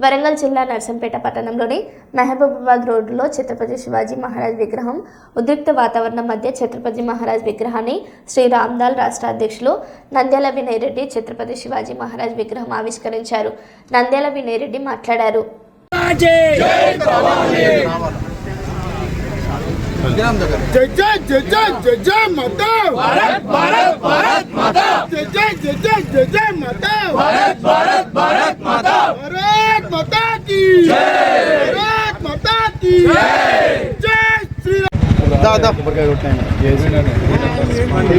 వరంగల్ జిల్లా నర్సంపేట పట్టణంలోని మహబూబాబాద్ రోడ్డులో ఛత్రపతి శివాజీ మహారాజ్ విగ్రహం ఉద్రిక్త వాతావరణం మధ్య ఛత్రపతి మహారాజ్ విగ్రహాన్ని శ్రీ రామ్దాల్ రాష్ట్ర అధ్యక్షులు నంద్యాల వినయ్ రెడ్డి ఛత్రపతి శివాజీ మహారాజ్ విగ్రహం ఆవిష్కరించారు. నంద్యాల వినయ్ రెడ్డి మాట్లాడారు. जय जय जय जय जय जय माता भारत भारत भारत माता जय जय जय जय जय जय माता भारत भारत भारत माता भारत माता की जय भारत माता की जय जय श्री राम दादा కొబ్బరికాయ కొట్టాను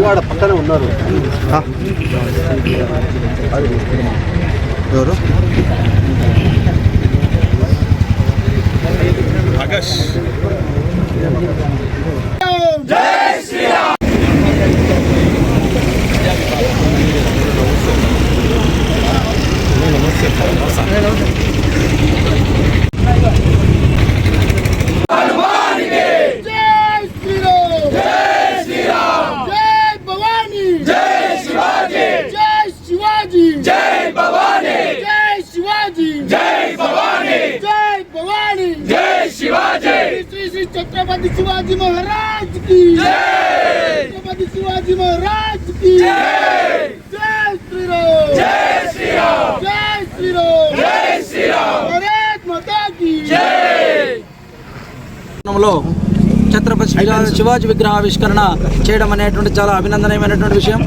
ఇవాడ పక్కన ఉన్నారు ఎవరు ఆకాష్ जय श्री राम हनुमान के जय श्री राम जय श्री राम जय भवानी जय शिवाजी जय शिवाजी जय भवानी जय शिवाजी जय भवानी जय भवानी जय शिवाजी श्री छत्रपति शिवाजी महाराज की जय छत्रपति शिवाजी महाराज की जय जय श्री राम जय श्री राम जय श्री राम जय श्री राम भारत माता की जय ఛత్రపతి శివాజీ విగ్రహావిష్కరణ చేయడం అనేటువంటి చాలా అభినందనీయమైనటువంటి విషయం.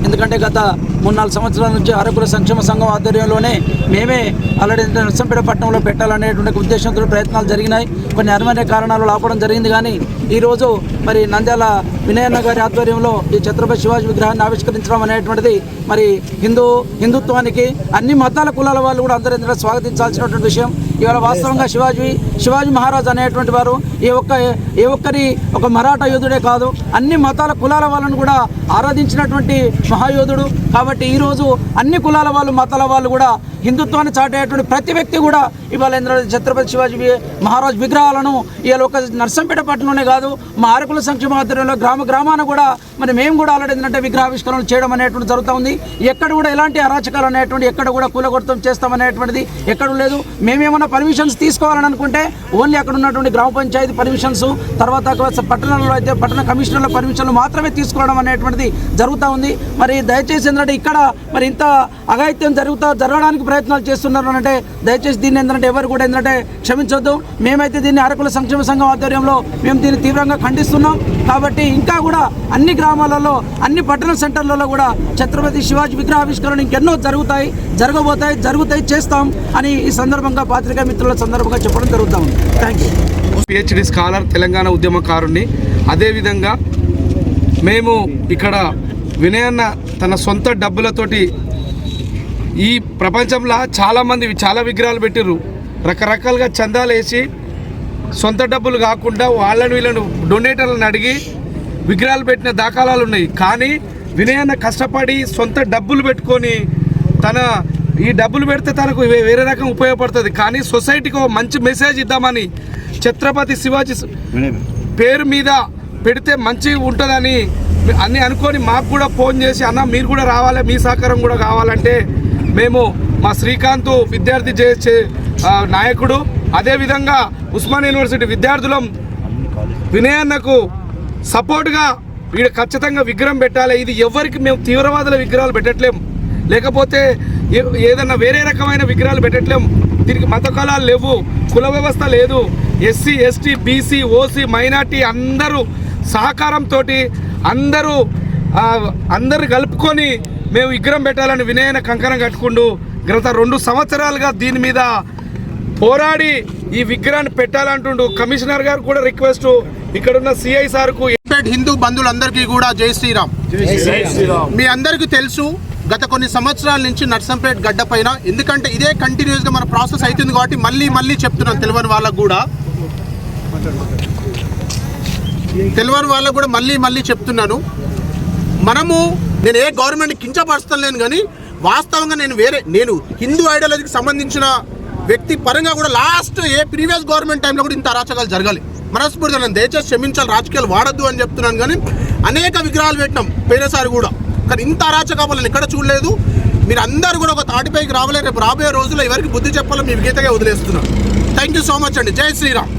ఎందుకంటే గత 3-4 సంవత్సరాల నుంచి అరకుల సంక్షేమ సంఘం ఆధ్వర్యంలోనే మేమే ఆల్రెడీ నర్సంపేట పట్టణంలో పెట్టాలనేటువంటి ఉద్దేశంతో ప్రయత్నాలు జరిగినాయి. కొన్ని అనివార్య కారణాలు ఆపడం జరిగింది. కానీ ఈరోజు మరి నంద్యాల వినయన్న గారి ఆధ్వర్యంలో ఈ ఛత్రపతి శివాజీ విగ్రహాన్ని ఆవిష్కరించడం అనేటువంటిది మరి హిందుత్వానికి అన్ని మతాల కులాల వాళ్ళు కూడా అందరూ స్వాగతించాల్సినటువంటి విషయం. ఇవాళ వాస్తవంగా శివాజీ మహారాజ్ అనేటువంటి వారు ఏ ఒక్కరి ఒక మరాఠా యోధుడే కాదు, అన్ని మతాల కులాల వాళ్ళను కూడా ఆరాధించినటువంటి మహాయోధుడు. కాబట్టి ఈరోజు అన్ని కులాల వాళ్ళు మతాల వాళ్ళు కూడా హిందుత్వాన్ని చాటేటువంటి ప్రతి వ్యక్తి కూడా ఇవాళ ఛత్రపతి శివాజీ మహారాజ్ విగ్రహాలను ఇవాళ ఒక నర్సంపేట పట్టణంలోనే కాదు మా అరకుల సంక్షేమ ఆధ్వర్యంలో గ్రామాన కూడా మరి మేము కూడా ఆల్రెడీ ఏంటంటే విగ్రహావిష్కరణలు చేయడం అనేటువంటి జరుగుతూ ఉంది. ఎక్కడ కూడా ఎలాంటి అరాచకాలు అనేటువంటి ఎక్కడ కూడా కూలగొడతం చేస్తామనేటువంటిది ఎక్కడ లేదు. మేమేమన్నా పర్మిషన్స్ తీసుకోవాలని అనుకుంటే ఓన్లీ అక్కడ ఉన్నటువంటి గ్రామ పంచాయతీ పర్మిషన్స్, తర్వాత పట్టణంలో అయితే పట్టణ కమిషనర్ల పర్మిషన్లు మాత్రమే తీసుకోవడం అనేటువంటిది జరుగుతూ ఉంది. మరి దయచేసి ఏంటంటే ఇక్కడ మరి ఇంత అఘాయిత్యం జరగడానికి ప్రయత్నాలు చేస్తున్నారు అంటే దయచేసి దీన్ని ఏంటంటే ఎవరు కూడా ఏంటంటే క్షమించొద్దు. మేమైతే దీన్ని అరకుల సంక్షేమ సంఘం ఆధ్వర్యంలో మేము దీన్ని తీవ్రంగా ఖండిస్తున్నాం. కాబట్టి ఇంకా కూడా అన్ని గ్రామాలలో అన్ని పట్టణ సెంటర్లలో కూడా ఛత్రపతి శివాజీ విగ్రహావిష్కరణ ఇంకెన్నో జరుగుతాయి చేస్తాం అని ఈ సందర్భంగా పాత్రికా మిత్రుల సందర్భంగా చెప్పడం జరుగుతాం. Thank you. PhD scholar, Telangana ఉద్యమకారుణ్ణి. అదేవిధంగా మేము ఇక్కడ వినయన్న తన సొంత డబ్బులతోటి ఈ ప్రపంచంలో చాలామంది చాలా విగ్రహాలు పెట్టిర్రు, రకరకాలుగా చందాలు వేసి సొంత డబ్బులు కాకుండా వీళ్ళను డొనేటర్లను అడిగి విగ్రహాలు పెట్టిన దాఖలాలు ఉన్నాయి. కానీ వినయన్న కష్టపడి సొంత డబ్బులు పెట్టుకొని ఈ డబ్బులు పెడితే తనకు వేరే రకం ఉపయోగపడుతుంది. కానీ సొసైటీకి ఒక మంచి మెసేజ్ ఇద్దామని ఛత్రపతి శివాజీ పేరు మీద పెడితే మంచి ఉంటుందని అన్నీ అనుకొని మాకు కూడా ఫోన్ చేసి అన్న మీరు కూడా రావాలి, మీ సహకారం కూడా కావాలంటే మేము మా శ్రీకాంత్ విద్యార్థి నాయకుడు, అదేవిధంగా ఉస్మాన్ యూనివర్సిటీ విద్యార్థులం వినయన్నకు సపోర్ట్గా వీడు ఖచ్చితంగా విగ్రహం పెట్టాలి. ఇది ఎవరికి మేము తీవ్రవాదుల విగ్రహాలు పెట్టట్లేం, లేకపోతే ఏదన్నా వేరే రకమైన విగ్రహాలు పెట్టట్లేం. దీనికి మత కులాలు లేవు, కుల వ్యవస్థ లేదు. SC, ST, BC, OC, minority అందరూ సహకారంతో అందరు కలుపుకొని మేము విగ్రహం పెట్టాలని వినయన కంకణం కట్టుకుంటూ గత 2 సంవత్సరాలుగా దీని మీద పోరాడి ఈ విగ్రహాన్ని పెట్టాలంటుండు. కమిషనర్ గారు కూడా రిక్వెస్ట్, ఇక్కడున్న సిఐ సార్కు, హిందూ బంధువులందరికీ కూడా జై శ్రీరామ్. మీ అందరికీ తెలుసు గత కొన్ని సంవత్సరాల నుంచి నర్సంపేట గడ్డ పైన, ఎందుకంటే ఇదే కంటిన్యూస్గా మన ప్రాసెస్ అవుతుంది కాబట్టి మళ్ళీ చెప్తున్నాను తెలియని వాళ్ళకు కూడా మళ్ళీ చెప్తున్నాను. నేను ఏ గవర్నమెంట్ కించపరుస్తలేను, కానీ వాస్తవంగా నేను హిందూ ఐడియాలజీకి సంబంధించిన వ్యక్తి పరంగా కూడా లాస్ట్ ప్రీవియస్ గవర్నమెంట్ టైంలో కూడా ఇంత అరాచకాలు జరగాలి. మనస్ఫూర్తిగా నేను దయచేసి క్షమించాలి, రాజకీయాలు వాడద్దు అని చెప్తున్నాను. కానీ అనేక విగ్రహాలు పెట్టినాం పోయినసారి కూడా, కానీ ఇంత అరాచకాలు ఎక్కడ చూడలేదు. మీరు అందరూ కూడా ఒక తాటిపైకి రావాలే. రేపు రాబోయే రోజుల్లో ఎవరికి బుద్ధి చెప్పాలో మీ విగీతగా వదిలేస్తున్నాం. థ్యాంక్ యూ సో మచ్ అండి. జై శ్రీరామ్.